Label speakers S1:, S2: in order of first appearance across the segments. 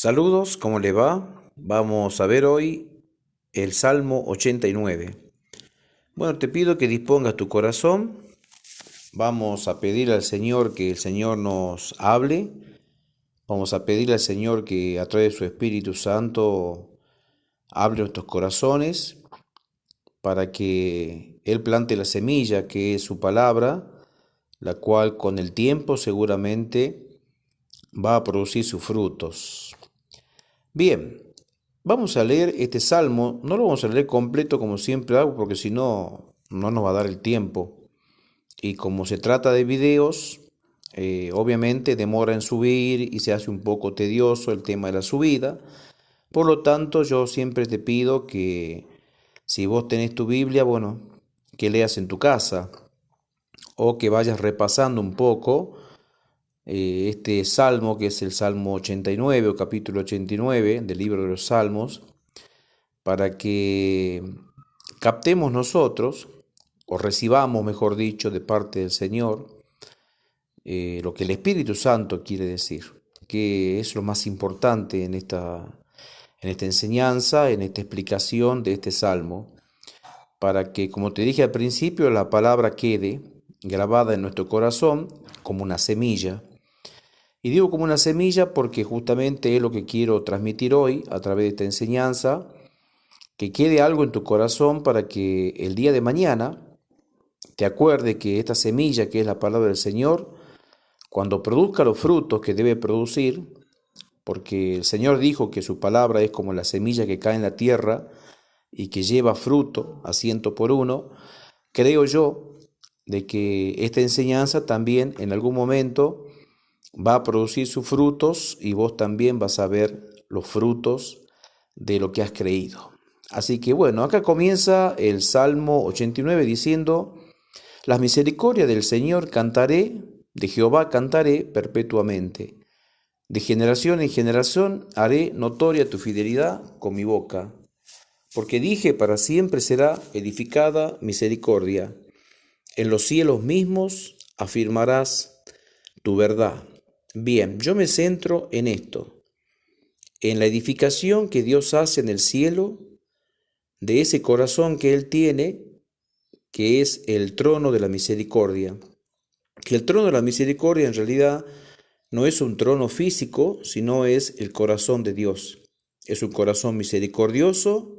S1: Saludos, ¿cómo le va? Vamos a ver hoy el Salmo 89. Bueno, te pido que dispongas tu corazón. Vamos a pedir al Señor que el Señor nos hable. Vamos a pedir al Señor que a través de su Espíritu Santo hable nuestros corazones para que Él plante la semilla que es su palabra, la cual con el tiempo seguramente va a producir sus frutos. Bien, vamos a leer este salmo. No lo vamos a leer completo como siempre hago porque si no, no nos va a dar el tiempo. Y como se trata de videos, obviamente demora en subir y se hace un poco tedioso el tema de la subida. Por lo tanto, yo siempre te pido que si vos tenés tu Biblia, bueno, que leas en tu casa o que vayas repasando un poco este salmo, que es el Salmo 89 o capítulo 89 del libro de los Salmos, para que captemos nosotros, o recibamos, mejor dicho, de parte del Señor, lo que el Espíritu Santo quiere decir, que es lo más importante en esta enseñanza, en esta explicación de este salmo, para que, como te dije al principio, la palabra quede grabada en nuestro corazón como una semilla. Y digo como una semilla porque justamente es lo que quiero transmitir hoy a través de esta enseñanza, que quede algo en tu corazón para que el día de mañana te acuerdes que esta semilla que es la palabra del Señor, cuando produzca los frutos que debe producir, porque el Señor dijo que su palabra es como la semilla que cae en la tierra y que lleva fruto a ciento por uno, creo yo de que esta enseñanza también en algún momento va a producir sus frutos y vos también vas a ver los frutos de lo que has creído. Así que bueno, acá comienza el Salmo 89 diciendo: las misericordias del Señor cantaré, de Jehová cantaré perpetuamente. De generación en generación haré notoria tu fidelidad con mi boca. Porque dije, para siempre será edificada misericordia. En los cielos mismos afirmarás tu verdad. Bien, yo me centro en esto, en la edificación que Dios hace en el cielo, de ese corazón que Él tiene, que es el trono de la misericordia. Que el trono de la misericordia en realidad no es un trono físico, sino es el corazón de Dios. Es un corazón misericordioso,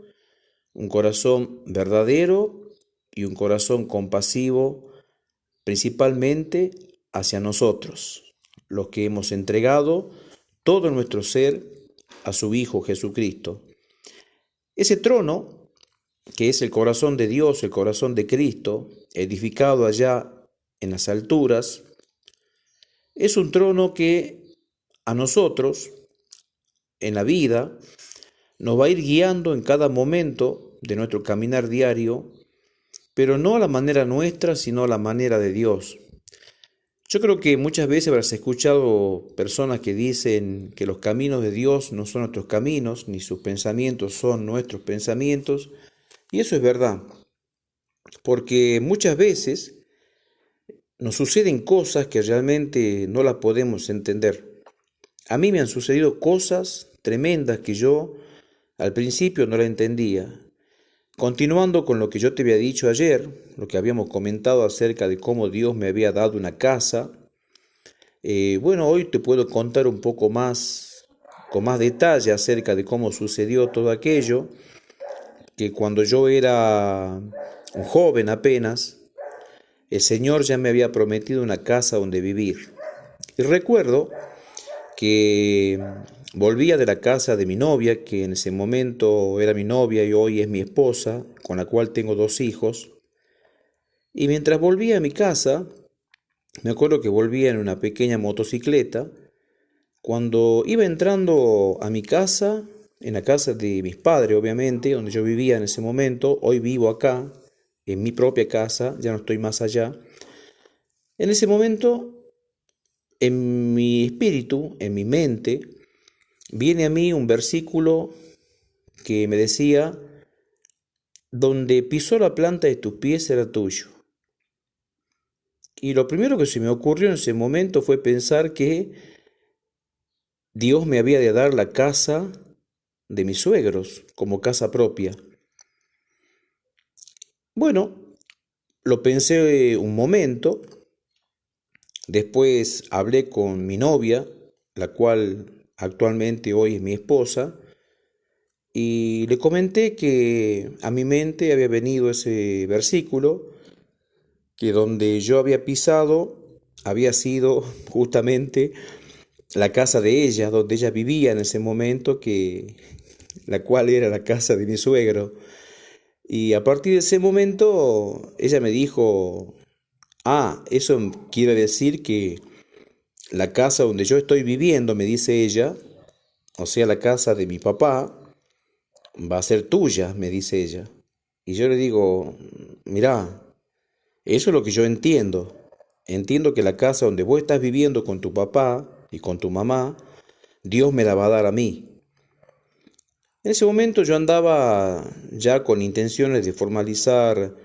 S1: un corazón verdadero y un corazón compasivo, principalmente hacia nosotros, los que hemos entregado todo nuestro ser a su Hijo Jesucristo. Ese trono, que es el corazón de Dios, el corazón de Cristo, edificado allá en las alturas, es un trono que a nosotros, en la vida, nos va a ir guiando en cada momento de nuestro caminar diario, pero no a la manera nuestra, sino a la manera de Dios. Yo creo que muchas veces habrás escuchado personas que dicen que los caminos de Dios no son nuestros caminos, ni sus pensamientos son nuestros pensamientos, y eso es verdad, porque muchas veces nos suceden cosas que realmente no las podemos entender. A mí me han sucedido cosas tremendas que yo al principio no la entendía. Continuando con lo que yo te había dicho ayer, lo que habíamos comentado acerca de cómo Dios me había dado una casa, bueno, hoy te puedo contar un poco más, con más detalle acerca de cómo sucedió todo aquello, que cuando yo era un joven apenas, el Señor ya me había prometido una casa donde vivir. Y recuerdo que volvía de la casa de mi novia, que en ese momento era mi novia y hoy es mi esposa, con la cual tengo 2 hijos. Y mientras volvía a mi casa, me acuerdo que volvía en una pequeña motocicleta. Cuando iba entrando a mi casa, en la casa de mis padres, obviamente, donde yo vivía en ese momento, hoy vivo acá, en mi propia casa, ya no estoy más allá. En ese momento, en mi espíritu, en mi mente, viene a mí un versículo que me decía: donde pisó la planta de tus pies será tuyo. Y lo primero que se me ocurrió en ese momento fue pensar que Dios me había de dar la casa de mis suegros como casa propia. Bueno, lo pensé un momento, después hablé con mi novia, la cual actualmente hoy es mi esposa, y le comenté que a mi mente había venido ese versículo, que donde yo había pisado había sido justamente la casa de ella, donde ella vivía en ese momento, la cual era la casa de mi suegro. Y a partir de ese momento ella me dijo, eso quiere decir que la casa donde yo estoy viviendo, me dice ella, o sea, la casa de mi papá, va a ser tuya, me dice ella. Y yo le digo, mirá, eso es lo que yo entiendo. Entiendo que la casa donde vos estás viviendo con tu papá y con tu mamá, Dios me la va a dar a mí. En ese momento yo andaba ya con intenciones de formalizar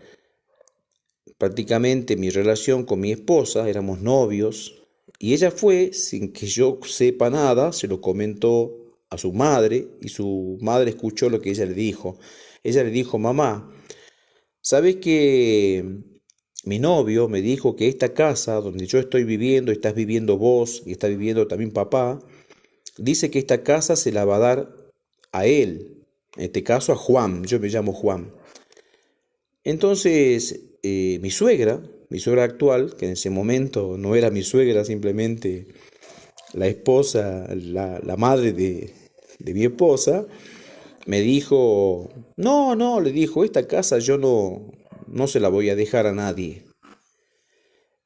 S1: prácticamente mi relación con mi esposa, éramos novios, y ella fue, sin que yo sepa nada, se lo comentó a su madre, y su madre escuchó lo que ella le dijo. Ella le dijo, mamá, ¿sabes que mi novio me dijo que esta casa donde yo estoy viviendo, estás viviendo vos y está viviendo también papá, dice que esta casa se la va a dar a él, en este caso a Juan, yo me llamo Juan. Entonces, mi suegra actual, que en ese momento no era mi suegra, simplemente la esposa, la madre de mi esposa, me dijo, no, no, le dijo, esta casa yo no se la voy a dejar a nadie.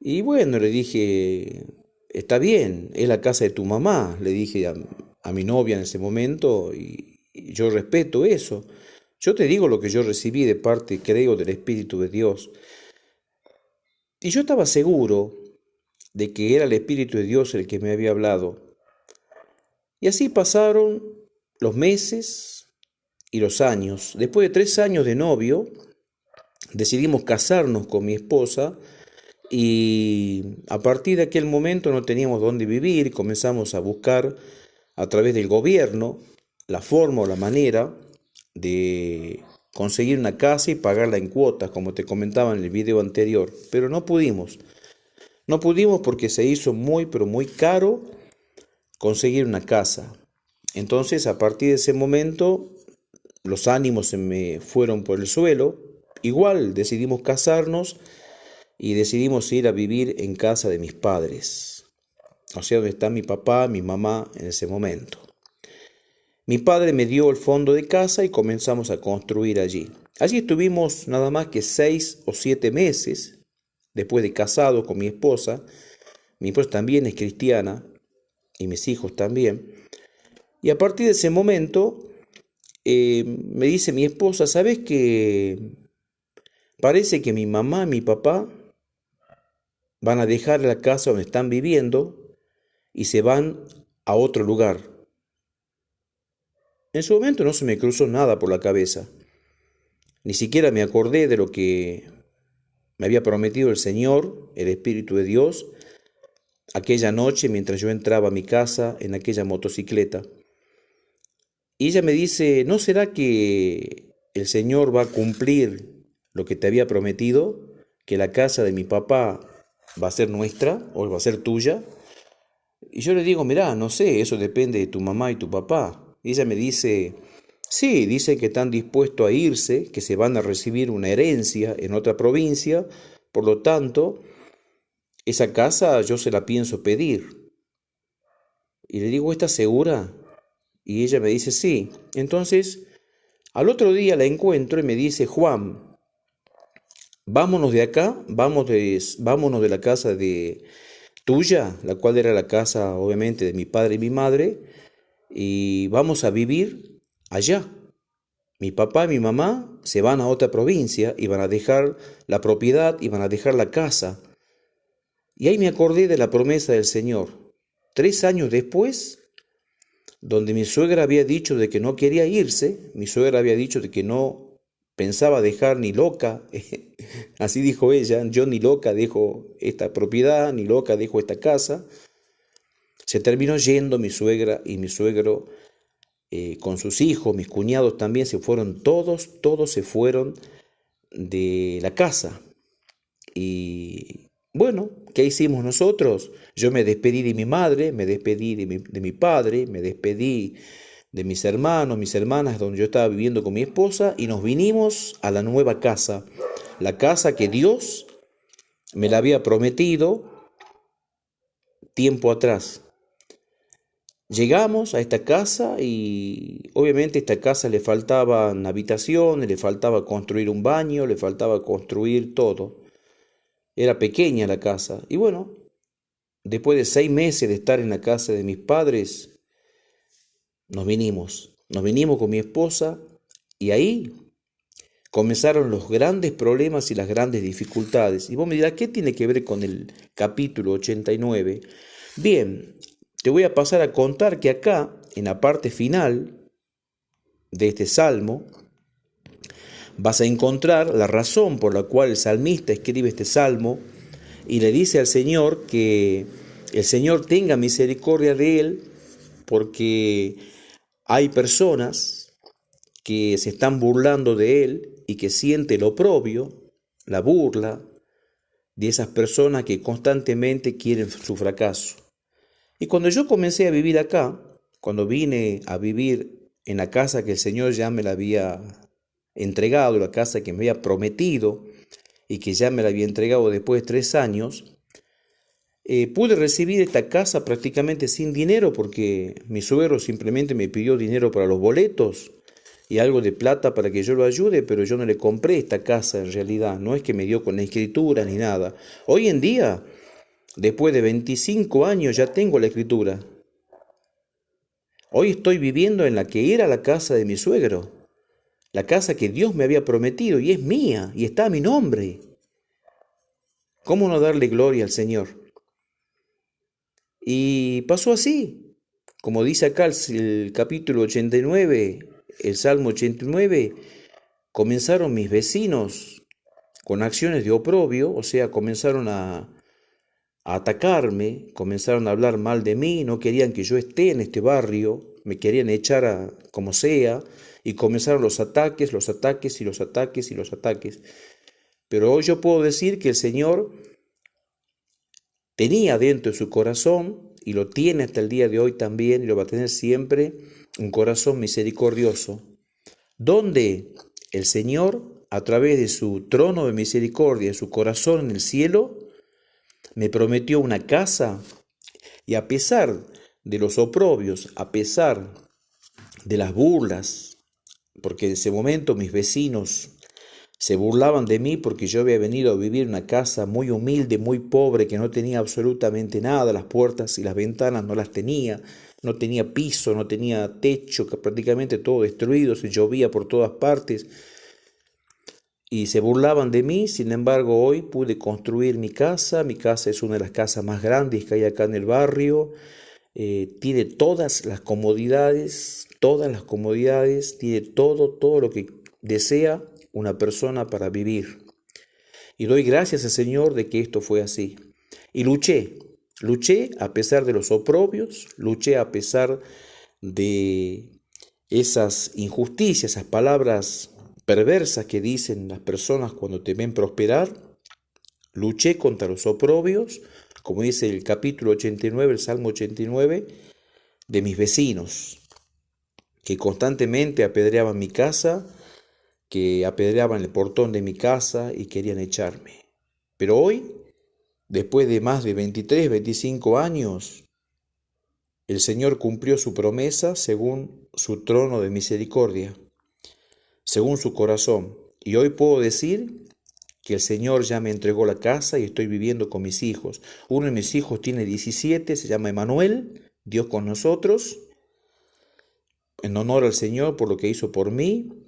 S1: Y bueno, le dije, está bien, es la casa de tu mamá, le dije a mi novia en ese momento, y yo respeto eso. Yo te digo lo que yo recibí de parte, creo, del Espíritu de Dios. Y yo estaba seguro de que era el Espíritu de Dios el que me había hablado. Y así pasaron los meses y los años. Después de 3 años de novio, decidimos casarnos con mi esposa y a partir de aquel momento no teníamos dónde vivir, comenzamos a buscar a través del gobierno la forma o la manera de conseguir una casa y pagarla en cuotas, como te comentaba en el video anterior, pero no pudimos. No pudimos porque se hizo muy, pero muy caro conseguir una casa. Entonces, a partir de ese momento, los ánimos se me fueron por el suelo. Igual decidimos casarnos y decidimos ir a vivir en casa de mis padres, o sea, donde está mi papá, mi mamá en ese momento. Mi padre me dio el fondo de casa y comenzamos a construir allí. Allí estuvimos nada más que 6 o 7 meses después de casado con mi esposa. Mi esposa también es cristiana y mis hijos también. Y a partir de ese momento me dice mi esposa, ¿sabes qué? Parece que mi mamá y mi papá van a dejar la casa donde están viviendo y se van a otro lugar. En su momento no se me cruzó nada por la cabeza. Ni siquiera me acordé de lo que me había prometido el Señor, el Espíritu de Dios, aquella noche mientras yo entraba a mi casa en aquella motocicleta. Y ella me dice, ¿no será que el Señor va a cumplir lo que te había prometido? Que la casa de mi papá va a ser nuestra o va a ser tuya. Y yo le digo, mirá, no sé, eso depende de tu mamá y tu papá. Y ella me dice, sí, dice que están dispuestos a irse, que se van a recibir una herencia en otra provincia, por lo tanto, esa casa yo se la pienso pedir. Y le digo, ¿estás segura? Y ella me dice, sí. Entonces, al otro día la encuentro y me dice, Juan, vámonos de acá, vámonos de la casa de tuya, la cual era la casa obviamente de mi padre y mi madre, y vamos a vivir allá. Mi papá y mi mamá se van a otra provincia y van a dejar la propiedad y van a dejar la casa. Y ahí me acordé de la promesa del Señor. 3 años después, donde mi suegra había dicho de que no quería irse, mi suegra había dicho de que no pensaba dejar ni loca, así dijo ella, yo ni loca dejo esta propiedad, ni loca dejo esta casa. Se terminó yendo mi suegra y mi suegro con sus hijos, mis cuñados también se fueron, todos se fueron de la casa. Y bueno, ¿qué hicimos nosotros? Yo me despedí de mi madre, me despedí de mi padre, me despedí de mis hermanos, mis hermanas, donde yo estaba viviendo con mi esposa, y nos vinimos a la nueva casa, la casa que Dios me la había prometido tiempo atrás. Llegamos a esta casa y obviamente a esta casa le faltaban habitaciones, le faltaba construir un baño, le faltaba construir todo. Era pequeña la casa. Y bueno, después de 6 meses de estar en la casa de mis padres, nos vinimos. Nos vinimos con mi esposa y ahí comenzaron los grandes problemas y las grandes dificultades. Y vos me dirás, ¿qué tiene que ver con el capítulo 89? Bien, te voy a pasar a contar que acá, en la parte final de este salmo, vas a encontrar la razón por la cual el salmista escribe este salmo y le dice al Señor que el Señor tenga misericordia de él, porque hay personas que se están burlando de él y que siente el oprobio, la burla de esas personas que constantemente quieren su fracaso. Y cuando yo comencé a vivir acá, cuando vine a vivir en la casa que el Señor ya me la había entregado, la casa que me había prometido y que ya me la había entregado después de 3 años, pude recibir esta casa prácticamente sin dinero porque mi suegro simplemente me pidió dinero para los boletos y algo de plata para que yo lo ayude, pero yo no le compré esta casa en realidad, no es que me dio con la escritura ni nada. Hoy en día, después de 25 años, ya tengo la escritura. Hoy estoy viviendo en la que era la casa de mi suegro, la casa que Dios me había prometido y es mía y está a mi nombre. ¿Cómo no darle gloria al Señor? Y pasó así, como dice acá el capítulo 89, el Salmo 89, comenzaron mis vecinos con acciones de oprobio, o sea, comenzaron a atacarme, comenzaron a hablar mal de mí, no querían que yo esté en este barrio, me querían echar como sea, y comenzaron los ataques, los ataques y los ataques y los ataques. Pero hoy yo puedo decir que el Señor tenía dentro de su corazón, y lo tiene hasta el día de hoy también, y lo va a tener siempre, un corazón misericordioso, donde el Señor, a través de su trono de misericordia, su corazón en el cielo, me prometió una casa, y a pesar de los oprobios, a pesar de las burlas, porque en ese momento mis vecinos se burlaban de mí porque yo había venido a vivir en una casa muy humilde, muy pobre, que no tenía absolutamente nada, las puertas y las ventanas no las tenía, no tenía piso, no tenía techo, que prácticamente todo destruido, se llovía por todas partes y se burlaban de mí. Sin embargo, hoy pude construir mi casa es una de las casas más grandes que hay acá en el barrio, tiene todas las comodidades, tiene todo lo que desea una persona para vivir. Y doy gracias al Señor de que esto fue así. Y luché a pesar de los oprobios, luché a pesar de esas injusticias, esas palabras perversas que dicen las personas cuando te ven prosperar. Luché contra los oprobios, como dice el capítulo 89, el Salmo 89, de mis vecinos, que constantemente apedreaban mi casa, que apedreaban el portón de mi casa y querían echarme. Pero hoy, después de más de 23, 25 años, el Señor cumplió su promesa según su trono de misericordia, según su corazón. Y hoy puedo decir que el Señor ya me entregó la casa y estoy viviendo con mis hijos. Uno de mis hijos tiene 17, se llama Emanuel, Dios con nosotros, en honor al Señor por lo que hizo por mí.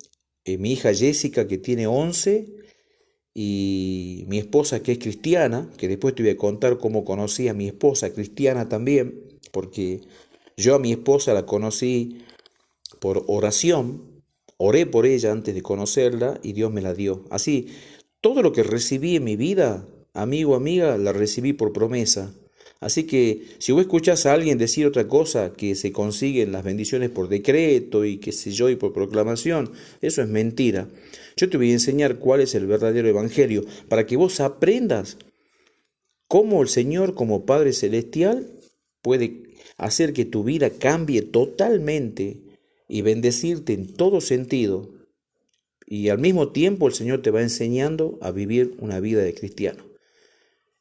S1: Mi hija Jessica, que tiene 11, y mi esposa, que es cristiana, que después te voy a contar cómo conocí a mi esposa cristiana también, porque yo a mi esposa la conocí por oración, oré por ella antes de conocerla y Dios me la dio. Así, todo lo que recibí en mi vida, amigo, amiga, la recibí por promesa. Así que si vos escuchás a alguien decir otra cosa, que se consiguen las bendiciones por decreto y qué sé yo, y por proclamación, eso es mentira. Yo te voy a enseñar cuál es el verdadero evangelio, para que vos aprendas cómo el Señor, como Padre Celestial, puede hacer que tu vida cambie totalmente y bendecirte en todo sentido. Y al mismo tiempo el Señor te va enseñando a vivir una vida de cristiano.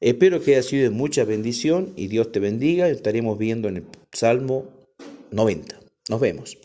S1: Espero que haya sido de mucha bendición y Dios te bendiga. Estaremos viendo en el Salmo 90. Nos vemos.